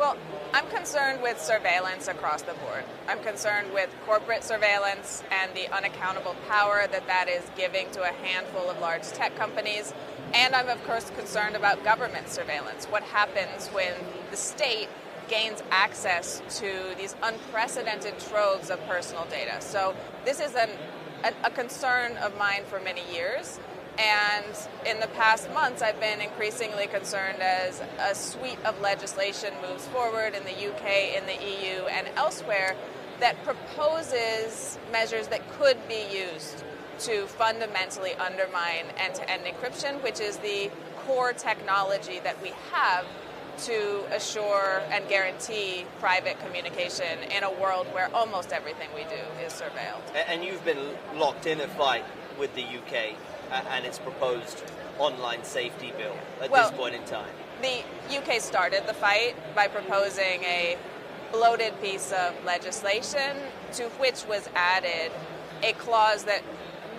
Well, I'm concerned with surveillance across the board. I'm concerned with corporate surveillance and the unaccountable power that that is giving to a handful of large tech companies. And I'm, of course, concerned about government surveillance. What happens when the state gains access to these unprecedented troves of personal data? So this is a concern of mine for many years. And in the past months, I've been increasingly concerned as a suite of legislation moves forward in the UK, in the EU, and elsewhere that proposes measures that could be used to fundamentally undermine end-to-end encryption, which is the core technology that we have to assure and guarantee private communication in a world where almost everything we do is surveilled. And you've been locked in a fight with the UK and its proposed online safety bill at this point in time. The UK started the fight by proposing a bloated piece of legislation to which was added a clause that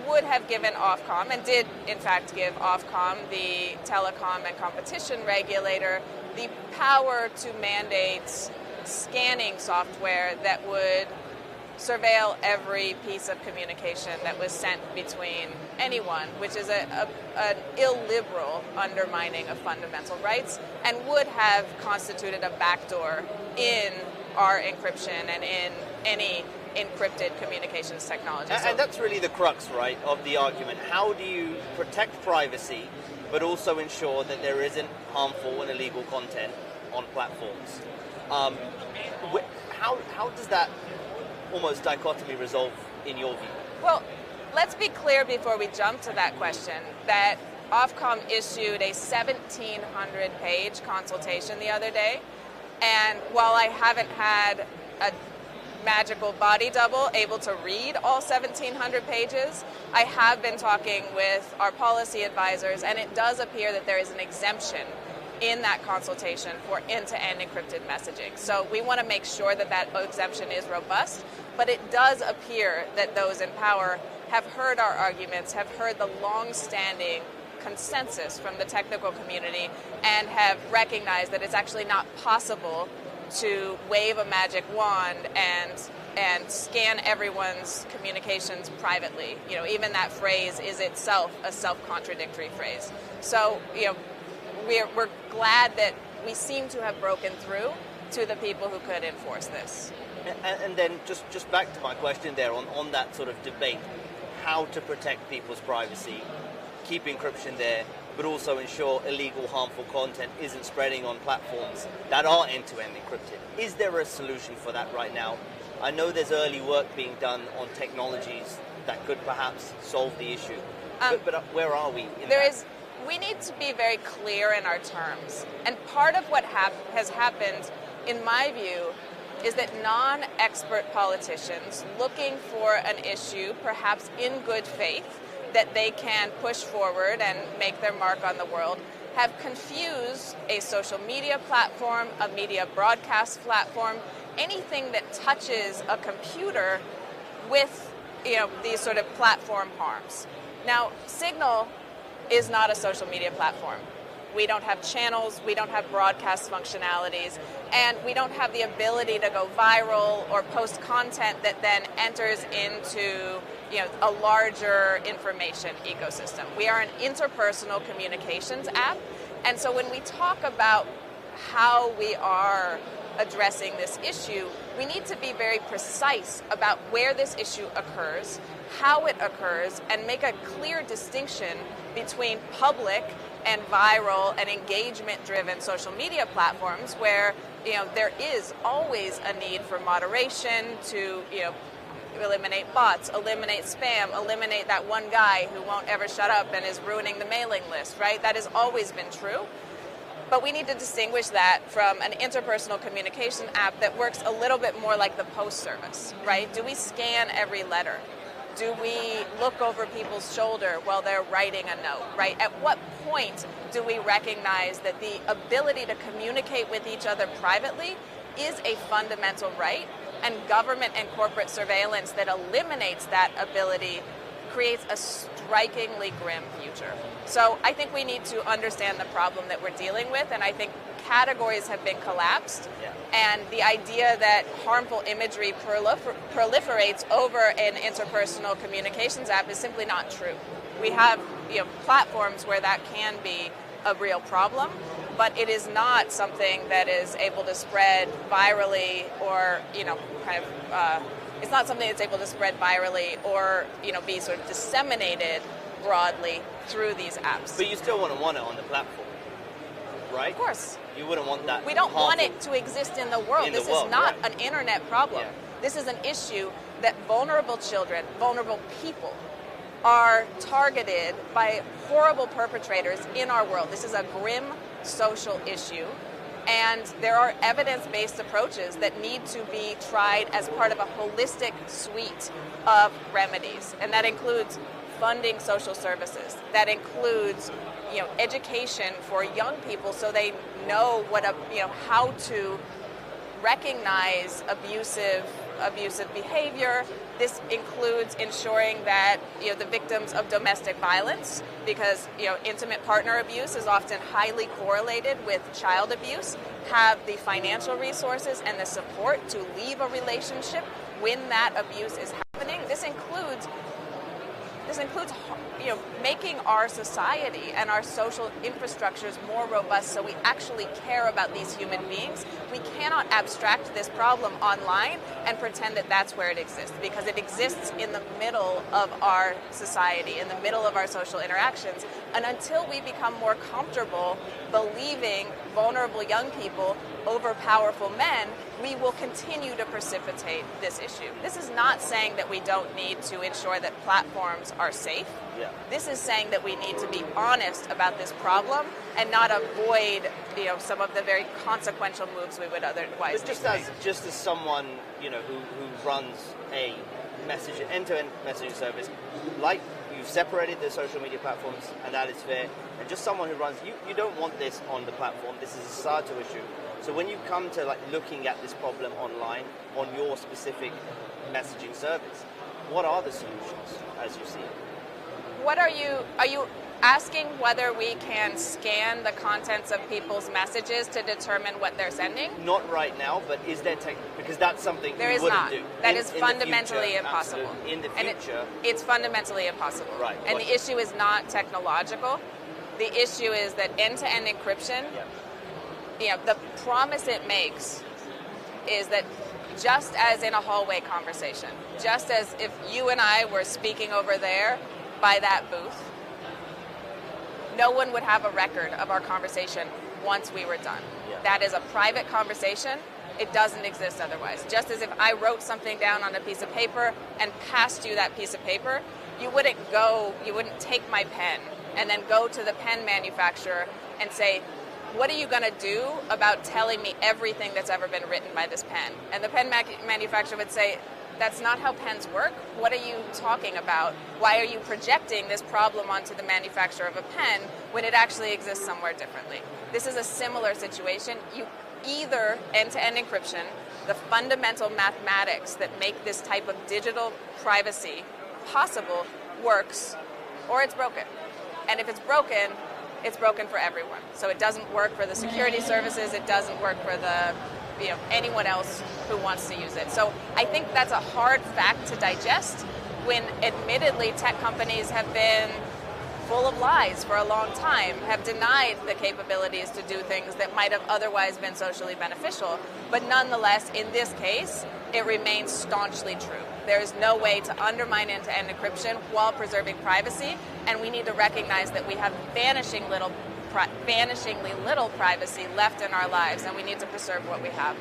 would have given Ofcom, and did in fact give Ofcom, the telecom and competition regulator, the power to mandate scanning software that would surveil every piece of communication that was sent between anyone, which is an illiberal undermining of fundamental rights, and would have constituted a backdoor in our encryption and in any encrypted communications technology. And that's really the crux, right, of the argument. How do you protect privacy, but also ensure that there isn't harmful and illegal content on platforms? How does that almost dichotomy resolve in your view? Well, let's be clear before we jump to that question that Ofcom issued a 1,700-page consultation the other day, and while I haven't had a magical body double able to read all 1,700 pages, I have been talking with our policy advisors, and it does appear that there is an exemption in that consultation for end-to-end encrypted messaging. So we want to make sure that that exemption is robust, but it does appear that those in power have heard our arguments, have heard the long-standing consensus from the technical community, and have recognized that it's actually not possible to wave a magic wand and scan everyone's communications privately. You know, even that phrase is itself a self-contradictory phrase. So, you know, we're glad that we seem to have broken through to the people who could enforce this. And then just back to my question there on that sort of debate, how to protect people's privacy, keep encryption there, but also ensure illegal, harmful content isn't spreading on platforms that are end-to-end encrypted. Is there a solution for that right now? I know there's early work being done on technologies that could perhaps solve the issue, but where are we in that? We need to be very clear in our terms. And part of what has happened, in my view, is that non-expert politicians looking for an issue, perhaps in good faith, that they can push forward and make their mark on the world, have confused a social media platform, a media broadcast platform, anything that touches a computer with, you know, these sort of platform harms. Now, Signal is not a social media platform. We don't have channels, we don't have broadcast functionalities, and we don't have the ability to go viral or post content that then enters into, you know, a larger information ecosystem. We are an interpersonal communications app, and so when we talk about how we are addressing this issue, we need to be very precise about where this issue occurs, how it occurs, and make a clear distinction between public and viral and engagement-driven social media platforms where, you know, there is always a need for moderation to, you know, eliminate bots, eliminate spam, eliminate that one guy who won't ever shut up and is ruining the mailing list, right? That has always been true. But we need to distinguish that from an interpersonal communication app that works a little bit more like the post service, right? Do we scan every letter? Do we look over people's shoulder while they're writing a note, right? At what point do we recognize that the ability to communicate with each other privately is a fundamental right, and government and corporate surveillance that eliminates that ability creates a strikingly grim future? So I think we need to understand the problem that we're dealing with, and I think categories have been collapsed, Yeah. and the idea that harmful imagery proliferates over an interpersonal communications app is simply not true. We have platforms where that can be a real problem, but it is not something that is able to spread virally or it's not something that's able to spread virally or be sort of disseminated broadly through these apps. But you still wouldn't want it on the platform, right? Of course. You wouldn't want that. We don't want harmful it to exist in the world. This is not an internet problem. Yeah. This is an issue that vulnerable children, vulnerable people, are targeted by horrible perpetrators in our world. This is a grim social issue, and there are evidence-based approaches that need to be tried as part of a holistic suite of remedies, and that includes funding social services. That includes education for young people so they know how to recognize abusive behavior. This includes ensuring that the victims of domestic violence, because intimate partner abuse is often highly correlated with child abuse, have the financial resources and the support to leave a relationship when that abuse is happening. This includes making our society and our social infrastructures more robust so we actually care about these human beings. We cannot abstract this problem online and pretend that that's where it exists, because it exists in the middle of our society, in the middle of our social interactions. And until we become more comfortable believing vulnerable young people over powerful men, we will continue to precipitate this issue. This is not saying that we don't need to ensure that platforms are safe. Yeah. This is saying that we need to be honest about this problem and not avoid, some of the very consequential moves we would otherwise But just as someone, who runs a end-to-end messaging service, like you've separated the social media platforms, and that is fair. And just someone who runs, you don't want this on the platform. This is a societal issue. So when you come to looking at this problem online on your specific messaging service, what are the solutions as you see it? Are you asking whether we can scan the contents of people's messages to determine what they're sending? Not right now, but is there because that's something there you is wouldn't not. do. That is fundamentally future, impossible. Absolutely. In the future, it's fundamentally impossible. Right. And the issue is not technological. The issue is that end-to-end encryption. Yeah. The promise it makes is that just as in a hallway conversation, just as if you and I were speaking over there by that booth, no one would have a record of our conversation once we were done. Yeah. That is a private conversation. It doesn't exist otherwise. Just as if I wrote something down on a piece of paper and passed you that piece of paper, you wouldn't take my pen and then go to the pen manufacturer and say, what are you going to do about telling me everything that's ever been written by this pen? And the pen manufacturer would say, that's not how pens work. What are you talking about? Why are you projecting this problem onto the manufacturer of a pen when it actually exists somewhere differently? This is a similar situation. You either end-to-end encryption, the fundamental mathematics that make this type of digital privacy possible, works, or it's broken. And if it's broken for everyone. So it doesn't work for the security services, it doesn't work for anyone else who wants to use it. So I think that's a hard fact to digest when admittedly tech companies have been full of lies for a long time, have denied the capabilities to do things that might have otherwise been socially beneficial. But nonetheless, in this case, it remains staunchly true. There is no way to undermine end-to-end encryption while preserving privacy, and we need to recognize that we have vanishingly little privacy left in our lives, and we need to preserve what we have.